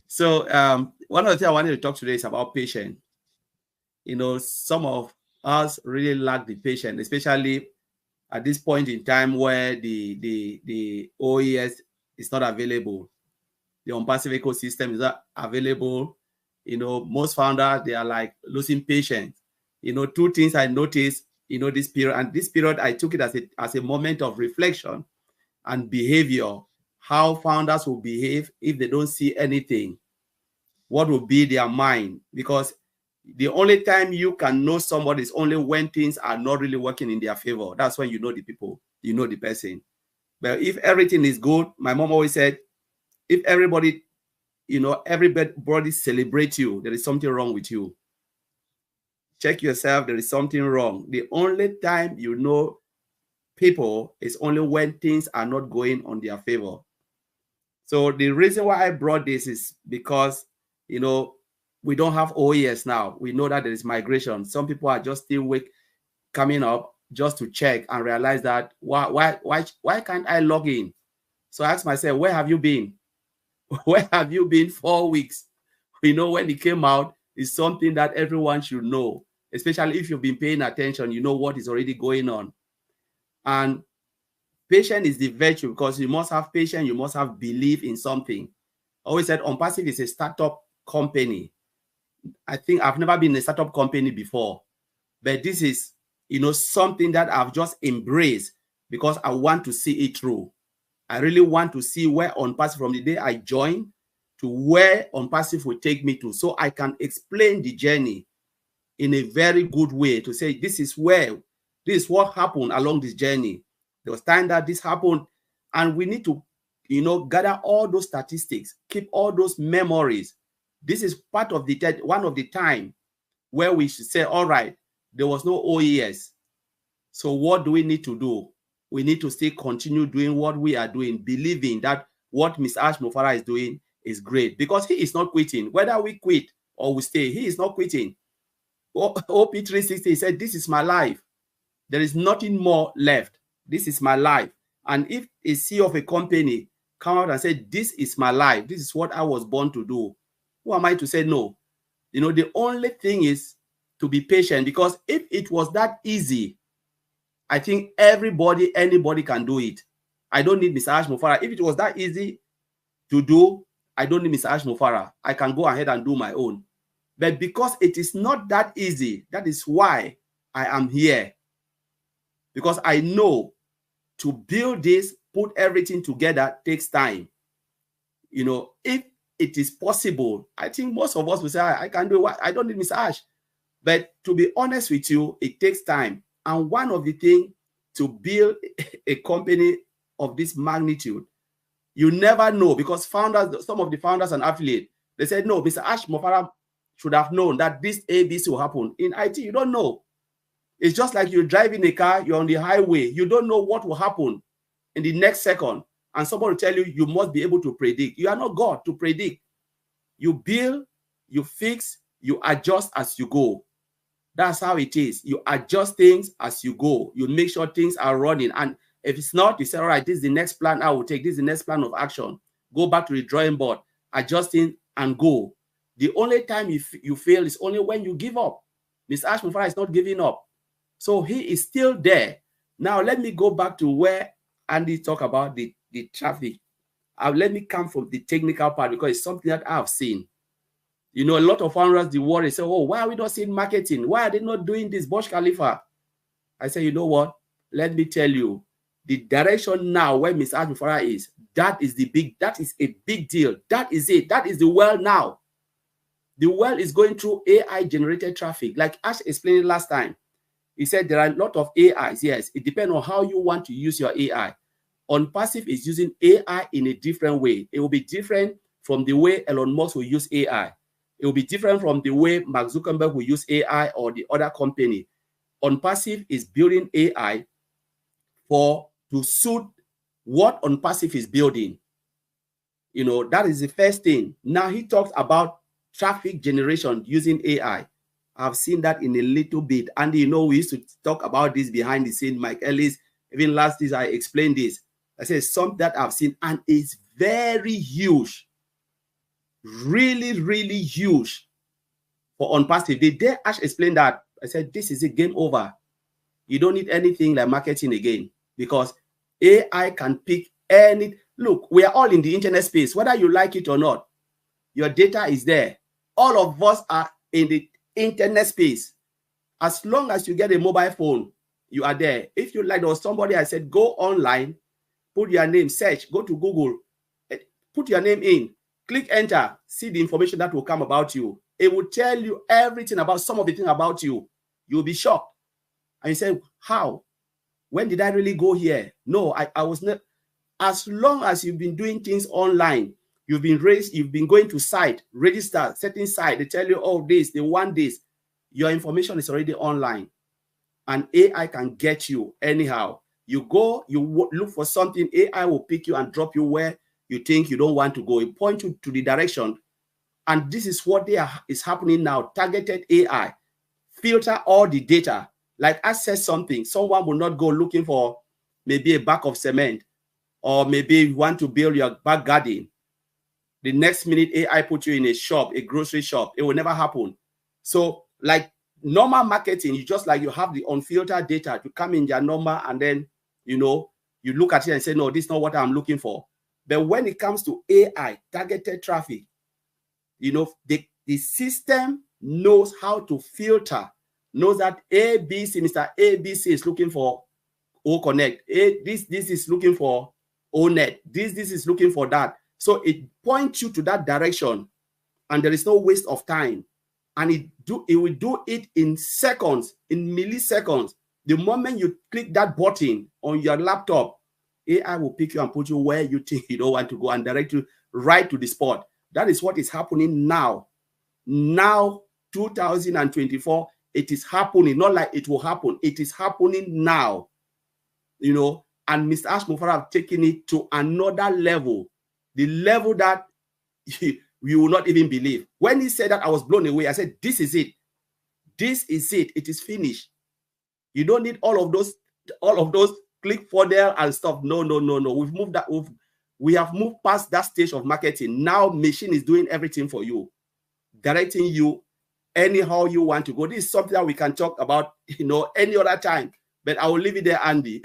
So one of the things I wanted to talk today is about patience. You know, some of us really lack the patience, especially at this point in time where the OES is not available, the OnPassive ecosystem is not available. You know, most founders, they are like losing patience. You know, two things I noticed, you know, this period, and this period I took it as a moment of reflection and behavior, how founders will behave if they don't see anything, what will be their mind, because the only time you can know somebody is only when things are not really working in their favor. That's when you know the people, you know the person. But if everything is good, my mom always said, if everybody, you know, everybody celebrates you, there is something wrong with you. Check yourself, there is something wrong. The only time you know people is only when things are not going on their favor. So the reason why I brought this is because, you know, we don't have OES now. We know that there is migration. Some people are just still coming up just to check and realize that why can't I log in? So I asked myself, where have you been? Where have you been 4 weeks? You know, when it came out, it's something that everyone should know, especially if you've been paying attention, you know what is already going on. And patience is the virtue, because you must have patience, you must have belief in something. I always said OnPassive is a startup company. I think I've never been in a startup company before, but this is, you know, something that I've just embraced because I want to see it through. I really want to see where OnPassive, from the day I joined to where OnPassive will take me to, so I can explain the journey in a very good way to say, this is what happened along this journey. There was time that this happened, and we need to, you know, gather all those statistics, keep all those memories. This is part of the one of the time where we should say, all right, there was no OES. So what do we need to do? We need to still continue doing what we are doing, believing that what Ms. Ash Mufara is doing is great, because he is not quitting. Whether we quit or we stay, he is not quitting. OP360 said, this is my life. There is nothing more left. This is my life. And if a CEO of a company come out and say, this is my life, this is what I was born to do, who am I to say no? You know, the only thing is to be patient, because if it was that easy, I think anybody can do it. I don't need Mr. Ash Mufara. If it was that easy to do, I don't need Mr. Ash Mufara. I can go ahead and do my own. But because it is not that easy, that is why I am here. Because I know to build this, put everything together, takes time. You know, if it is possible, I think most of us will say, I can do what? I don't need Mr. Ash. But to be honest with you, it takes time. And one of the things to build a company of this magnitude, you never know, because founders, some of the founders and affiliates, they said, no, Mr. Ash Mufara should have known that this ABC will happen. In IT, you don't know. It's just like you're driving a car, you're on the highway, you don't know what will happen in the next second. And somebody will tell you, you must be able to predict. You are not God to predict. You build, you fix, you adjust as you go. That's how it is. You adjust things as you go. You make sure things are running. And if it's not, you say, all right, this is the next plan I will take. This is the next plan of action. Go back to the drawing board, adjusting and go. The only time you fail is only when you give up. Mr. Ash Mufara is not giving up. So he is still there. Now, let me go back to where Andy talked about the traffic. Let me come from the technical part, because it's something that I've seen. You know, a lot of founders, the worry, say, oh, why are we not seeing marketing? Why are they not doing this Burj Khalifa? I say, you know what? Let me tell you, the direction now where Ms. Ash Mufara is, that is a big deal. That is it. That is the world now. The world is going through AI-generated traffic. Like Ash explained last time, he said there are a lot of AIs. Yes, it depends on how you want to use your AI. OnPassive is using AI in a different way. It will be different from the way Elon Musk will use AI. It will be different from the way Mark Zuckerberg will use AI or the other company. OnPassive is building AI to suit what OnPassive is building. You know, that is the first thing. Now he talks about traffic generation using AI. I've seen that in a little bit. And you know, we used to talk about this behind the scene. Mike Ellis, even last year, I explained this. I said something that I've seen, and it's very huge. really, really huge for OnPassive. The day Ash explained that, I said, this is a game over. You don't need anything like marketing again, because AI can pick any. Look, we are all in the internet space, whether you like it or not. Your data is there. All of us are in the internet space. As long as you get a mobile phone, you are there. If you like, there was somebody I said, go online, put your name, search, go to Google, put your name in, click enter, see the information that will come about you. It will tell you everything about some of the things about you. You'll be shocked. And you say, how? When did I really go here? No, I was not. As long as you've been doing things online, you've been going to site, register, certain site, they tell you, oh, this, they want this. Your information is already online. And AI can get you anyhow. You go, you look for something, AI will pick you and drop you where you think you don't want to go. It points you to the direction. And this is what is happening now. Targeted AI. Filter all the data. Like I said something, someone will not go looking for maybe a bag of cement, or maybe you want to build your back garden. The next minute AI put you in a shop, a grocery shop. It will never happen. So like normal marketing, you just like you have the unfiltered data to come in their number, and then, you know, you look at it and say, no, this is not what I'm looking for. But when it comes to AI, targeted traffic, you know, the system knows how to filter, knows that ABC, Mr. ABC is looking for OCONNECT. This is looking for ONET. This is looking for that. So it points you to that direction, and there is no waste of time. And it will do it in seconds, in milliseconds. The moment you click that button on your laptop, AI will pick you and put you where you think you don't want to go and direct you right to the spot. That is what is happening now. Now, 2024, it is happening. Not like it will happen. It is happening now. You know, and Mr. Ash Mufara have taken it to another level. The level that you will not even believe. When he said that, I was blown away. I said, this is it. This is it. It is finished. You don't need all of those click for there and stuff. No. We've moved that. We have moved past that stage of marketing. Now machine is doing everything for you, directing you anyhow you want to go. This is something that we can talk about, you know, any other time. But I will leave it there, Andy.